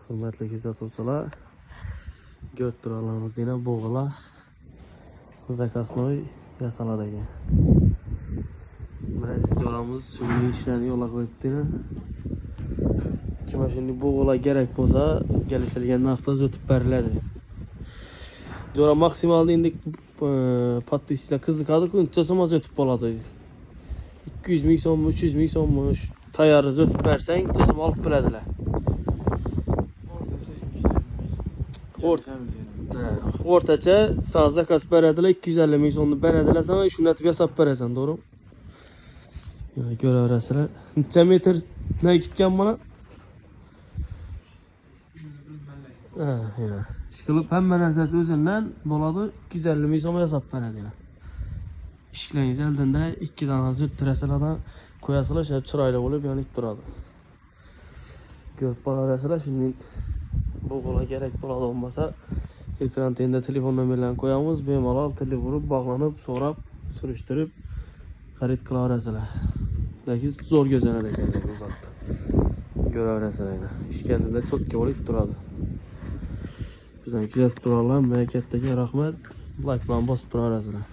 Hürmetli kuzatuvchilar, ko'rib turganlaringiz yana bo'g'ila zakasnoy yasaladi ekan. Mana jo'ramiz shunday ishlarni yo'lga qo'yibdi. Kim shunday bo'g'ila kerak bo'lsa, kelishilgan narxda o'tib beriladi. Jo'ra maksimalda endi podpischilar qiziqadi-ku, uncha so'm o'tib qoladi. 200 ming so'mmi, 300 ming so'mmi tayyorni o'tib bersang, uncha so'm olib biladilar. O'rtacha sana zakaz beradilar, 250 ming so'mni beradilar, sana shuni yasab berasan, to'g'rimi? Yana ko'raverasizlar. Necha metr kitgan mana? Yana. Ishqilib hamma narsasi o'zidan bo'ladi, 250 ming so'm yasab beradilar. İşiklarınız eldində 2 dana züt trəsələrdən qoyasılar, şöyle çırayla olub yanıb durады. Görüb balarasılar, şimdi bu qola gerek burada olmasa ekran teyində telefon nömrələrini qoyamız, bemalal telefonu bağlanıb, sonra sürüşdürüb xarid qılaverasılar. Lakin zor gözlənəcəklər uzaqda. Görəverasılar. İş gəldində çox olub durады. Bizdən güzel durarlar, məmləkətdəki rəhmət, like-lan basıb durarasılar.